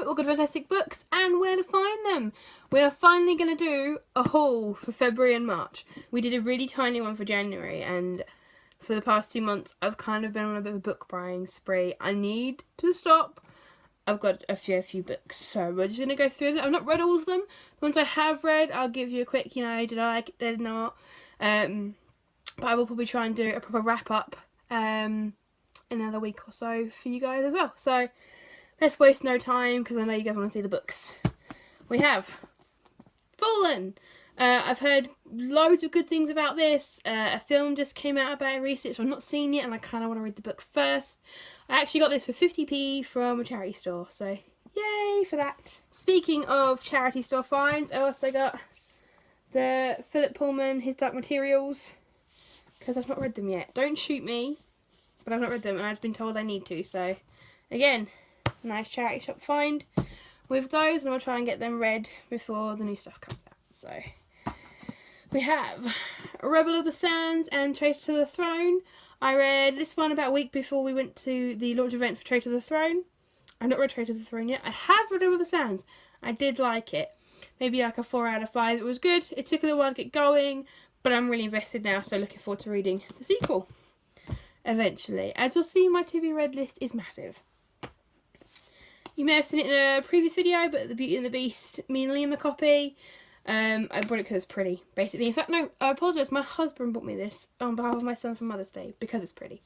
all good fantastic books and where to find them. We are finally going to do a haul for February and March. We did a really tiny one for January, and for the past 2 months I've kind of been on a bit of a book buying spree. I need to stop. I've got a few books, so we're just going to go through them. I've not read all of them. The ones I have read, I'll give you a quick, did I like it, did I not? But I will probably try and do a proper wrap up in another week or so for you guys as well. So let's waste no time, because I know you guys want to see the books. We have Fallen. I've heard loads of good things about this. A film just came out about it recently, which I've not seen yet, and I kind of want to read the book first. I actually got this for 50p from a charity store, so yay for that. Speaking of charity store finds, I also got the Philip Pullman, His Dark Materials, because I've not read them yet. Don't shoot me, but I've not read them, and I've been told I need to, so again, nice charity shop find with those, and I'll try and get them read before the new stuff comes out. So we have Rebel of the Sands and Traitor to the Throne. I read this one about a week before we went to the launch event for Traitor to the Throne. I've not read Traitor to the Throne yet. I have read Rebel of the Sands. I did like it. Maybe like a 4 out of 5. It was good. It took a little while to get going, but I'm really invested now, so looking forward to reading the sequel eventually. As you'll see, my to be read list is massive. You may have seen it in a previous video, but The Beauty and the Beast, me and Liam a copy. I bought it because it's pretty, basically. In fact, no, I apologise. My husband bought me this on behalf of my son for Mother's Day because it's pretty.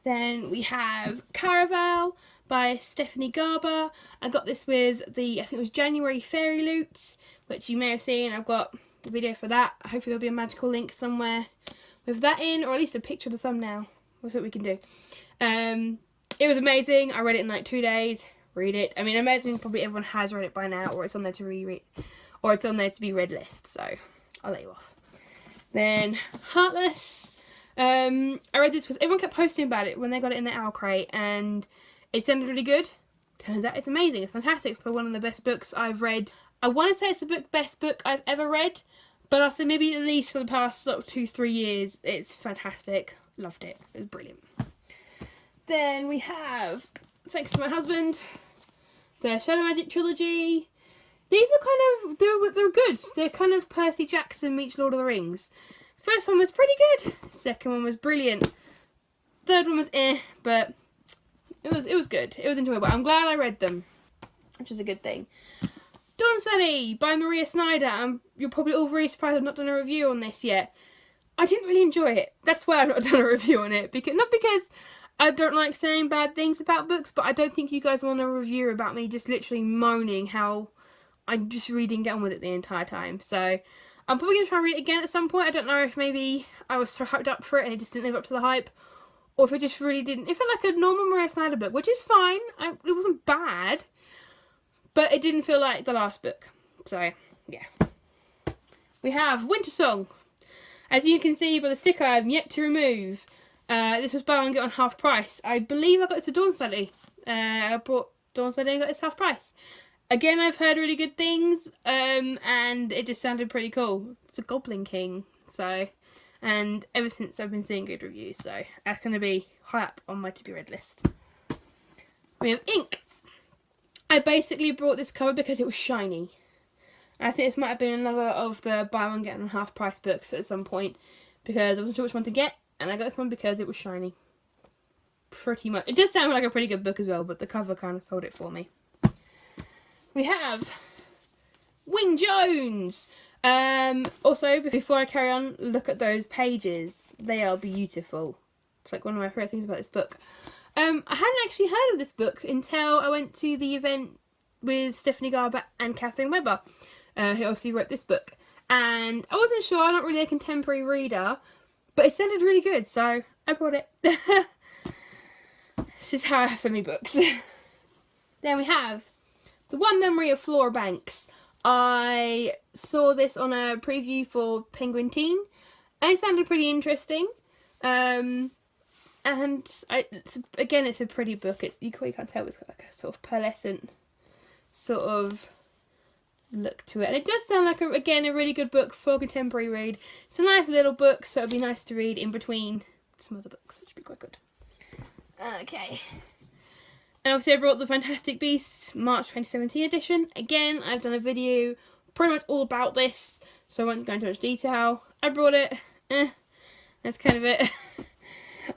Then we have Caraval by Stephanie Garber. I got this with the, I think it was January Fairy Loot, which you may have seen. I've got the video for that. Hopefully there'll be a magical link somewhere with that in, or at least a picture of the thumbnail. We'll see what we can do. It was amazing. I read it in like 2 days. Read it. I mean, I imagine probably everyone has read it by now, or it's on there to reread, or it's on there to be read list, so I'll let you off. Then Heartless. I read this because everyone kept posting about it when they got it in the owl crate, and it sounded really good. Turns out it's amazing. It's fantastic. It's probably one of the best books I've read. I want to say it's the best book I've ever read, but I'll say maybe at least for the past sort of 2-3 years. It's fantastic. Loved it. It was brilliant. Then we have, thanks to my husband, the Shadow Magic trilogy. These are kind of, they're good. They're kind of Percy Jackson meets Lord of the Rings. First one was pretty good. Second one was brilliant. Third one was but it was good. It was enjoyable. I'm glad I read them, which is a good thing. Dawn Sunny by Maria Snyder. You're probably all very surprised I've not done a review on this yet. I didn't really enjoy it. That's why I've not done a review on it. Not because I don't like saying bad things about books, but I don't think you guys want a review about me just literally moaning how I'm just reading, get on with it the entire time. So I'm probably going to try and read it again at some point. I don't know if maybe I was so hyped up for it and it just didn't live up to the hype, or if it just really didn't. It felt like a normal Maria Snyder book, which is fine. It wasn't bad, but it didn't feel like the last book. So yeah. We have Winter Song. As you can see by the sticker I'm yet to remove, this was buy one get on half price. I believe I got this for Dawn Study. I bought Dawn Study and got this half price. Again, I've heard really good things, and it just sounded pretty cool. It's a Goblin King, so, and ever since I've been seeing good reviews, so that's going to be high up on my to be read list. We have Ink. I basically bought this cover because it was shiny. I think this might have been another of the buy one get on half price books at some point, because I wasn't sure which one to get, and I got this one because it was shiny. Pretty much. It does sound like a pretty good book as well, but the cover kind of sold it for me. We have Wing Jones. Also, before I carry on, look at those pages. They are beautiful. It's like one of my favourite things about this book. I hadn't actually heard of this book until I went to the event with Stephanie Garber and Catherine Webber, who obviously wrote this book. And I wasn't sure, I'm not really a contemporary reader, but it sounded really good, so I bought it. This is how I have so many books. Then we have The One Memory of Flora Banks. I saw this on a preview for Penguin Teen, and it sounded pretty interesting. And again, it's a pretty book. You can't tell, it's got like a sort of pearlescent sort of look to it. And it does sound like, again, a really good book for a contemporary read. It's a nice little book, so it'll be nice to read in between some other books, which would be quite good. Okay. And obviously I brought the Fantastic Beasts March 2017 edition. Again, I've done a video pretty much all about this, so I won't go into much detail. I brought it. That's kind of it.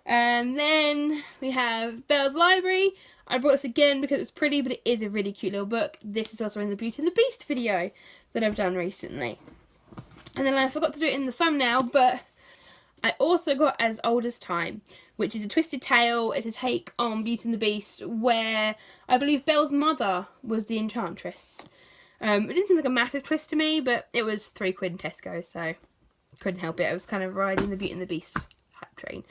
And then we have Belle's Library. I brought this again because it's pretty, but it is a really cute little book. This is also in the Beauty and the Beast video that I've done recently. And then I forgot to do it in the thumbnail, but I also got As Old as Time, which is a twisted tale. It's a take on Beauty and the Beast, where I believe Belle's mother was the enchantress. It didn't seem like a massive twist to me, but it was £3 in Tesco, so couldn't help it. I was kind of riding the Beauty and the Beast hype train.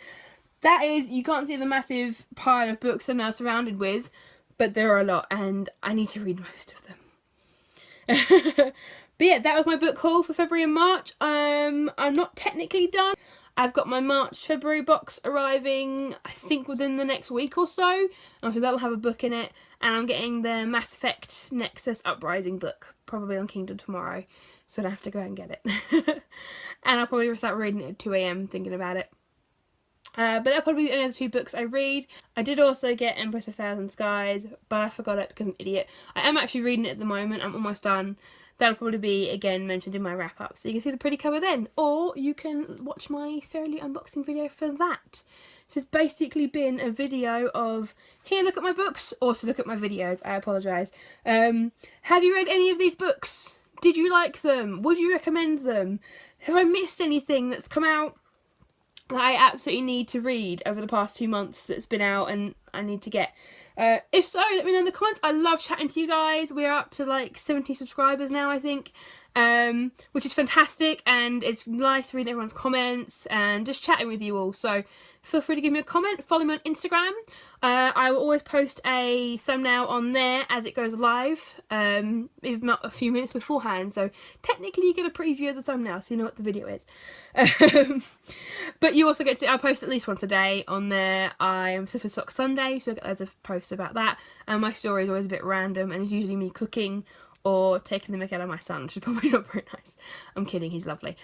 That is, you can't see the massive pile of books I'm now surrounded with, but there are a lot, and I need to read most of them. But yeah, that was my book haul for February and March. I'm not technically done. I've got my March-February box arriving, I think, within the next week or so. Because that'll have a book in it. And I'm getting the Mass Effect Nexus Uprising book, probably on Kindle tomorrow. So I don't have to go and get it. And I'll probably start reading it at 2 AM, thinking about it. But that'll probably be the only other 2 books I read. I did also get Empress of Thousand Skies, but I forgot it because I'm an idiot. I am actually reading it at the moment. I'm almost done. That'll probably be, again, mentioned in my wrap-up, so you can see the pretty cover then. Or you can watch my Fairy unboxing video for that. This has basically been a video of, here, look at my books, also look at my videos. I apologise. Have you read any of these books? Did you like them? Would you recommend them? Have I missed anything that's come out that I absolutely need to read over the past 2 months that's been out and I need to get? If so, let me know in the comments. I love chatting to you guys. We're up to like 70 subscribers now, I think, which is fantastic, and it's nice reading everyone's comments and just chatting with you all. So feel free to give me a comment. Follow me on Instagram. I will always post a thumbnail on there as it goes live, if not a few minutes beforehand. So technically you get a preview of the thumbnail, so you know what the video is. But you also get to, I post at least once a day on there. I am obsessed with Sock Sunday, so I get loads of posts about that. And my story is always a bit random, and it's usually me cooking or taking the mick out of my son, which is probably not very nice. I'm kidding, he's lovely.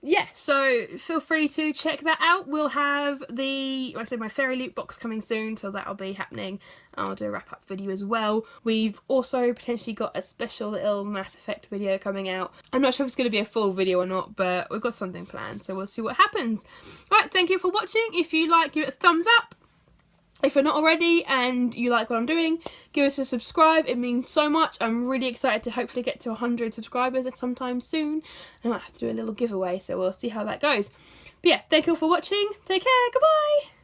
Yeah, so feel free to check that out. We'll have the, like I said, my Fairy Loot box coming soon, so that'll be happening. I'll do a wrap-up video as well. We've also potentially got a special little Mass Effect video coming out. I'm not sure if it's going to be a full video or not, but we've got something planned, so we'll see what happens. Right, thank you for watching. If you like, give it a thumbs up. If you're not already and you like what I'm doing, give us a subscribe. It means so much. I'm really excited to hopefully get to 100 subscribers sometime soon. I might have to do a little giveaway, so we'll see how that goes. But yeah, thank you all for watching. Take care. Goodbye.